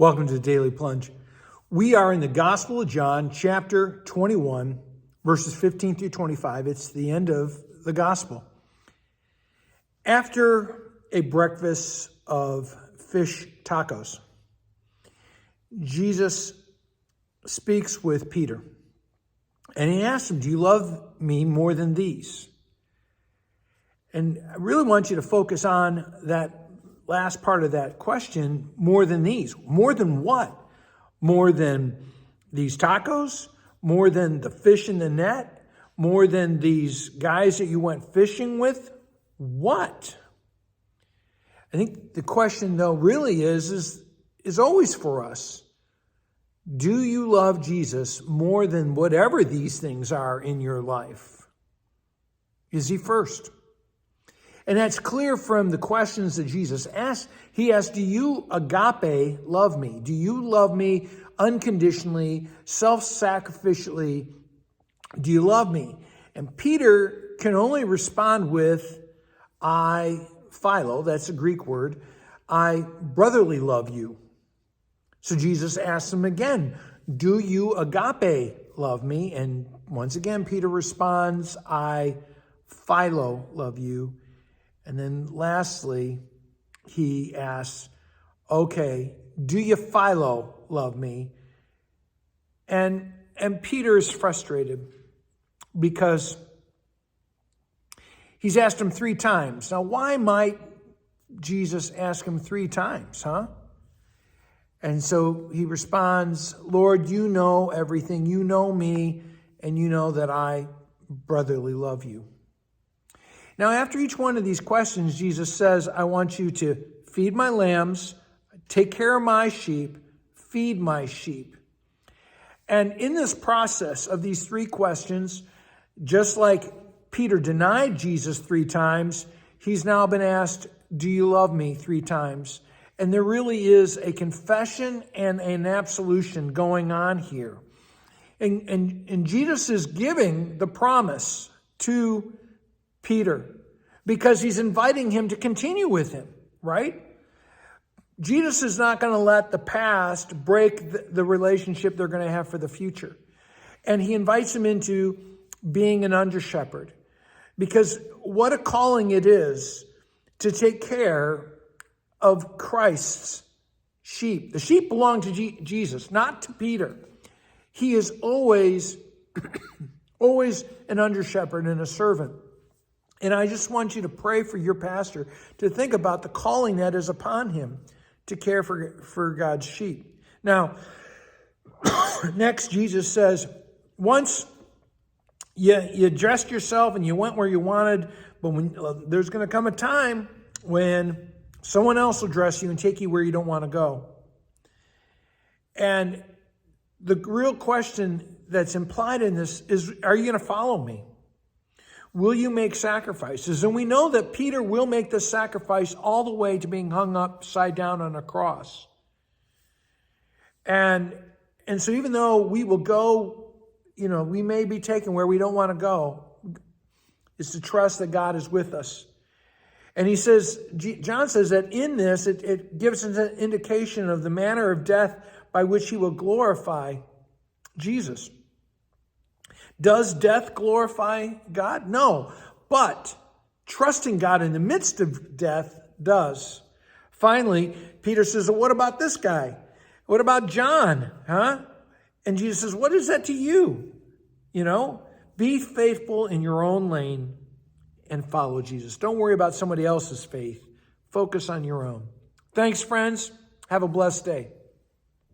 Welcome to the Daily Plunge. We are in the Gospel of John, chapter 21, verses 15 through 25. It's the end of the Gospel. After a breakfast of fish tacos, Jesus speaks with Peter. And he asks him, "Do you love me more than these?" And I really want you to focus on that last part of that question, more than these. More than what? More than these tacos? More than the fish in the net? More than these guys that you went fishing with? What? I think the question, though, really is always for us. Do you love Jesus more than whatever these things are in your life? Is he first? And that's clear from the questions that Jesus asked. He asked, do you agape love me? Do you love me unconditionally, self-sacrificially? Do you love me? And Peter can only respond with, I, philo, that's a Greek word, I brotherly love you. So Jesus asks him again, do you agape love me? And once again, Peter responds, I philo love you. And then lastly, he asks, okay, do you philo love me? And Peter is frustrated because he's asked him 3 times. Now, why might Jesus ask him 3 times, huh? And so he responds, Lord, you know everything. You know me, and you know that I brotherly love you. Now, after each one of these questions, Jesus says, I want you to feed my lambs, take care of my sheep, feed my sheep. And in this process of these 3 questions, just like Peter denied Jesus 3 times, he's now been asked, do you love me 3 times? And there really is a confession and an absolution going on here. And Jesus is giving the promise to Peter because he's inviting him to continue with him, right? Jesus is not going to let the past break the relationship they're going to have for the future. And he invites him into being an under-shepherd because what a calling it is to take care of Christ's sheep. The sheep belong to Jesus, not to Peter. He is always, always an under-shepherd and a servant. And I just want you to pray for your pastor to think about the calling that is upon him to care for God's sheep. Now, next Jesus says, once you dressed yourself and you went where you wanted, but there's going to come a time when someone else will dress you and take you where you don't want to go. And the real question that's implied in this is, are you going to follow me? Will you make sacrifices? And we know that Peter will make the sacrifice all the way to being hung upside down on a cross. And so even though we will go, we may be taken where we don't want to go, it's to trust that God is with us. And he says, John says that in this, it gives us an indication of the manner of death by which he will glorify Jesus. Does death glorify God? No, but trusting God in the midst of death does. Finally, Peter says, well, what about this guy? What about John? Huh? And Jesus says, what is that to you? Be faithful in your own lane and follow Jesus. Don't worry about somebody else's faith. Focus on your own. Thanks, friends. Have a blessed day.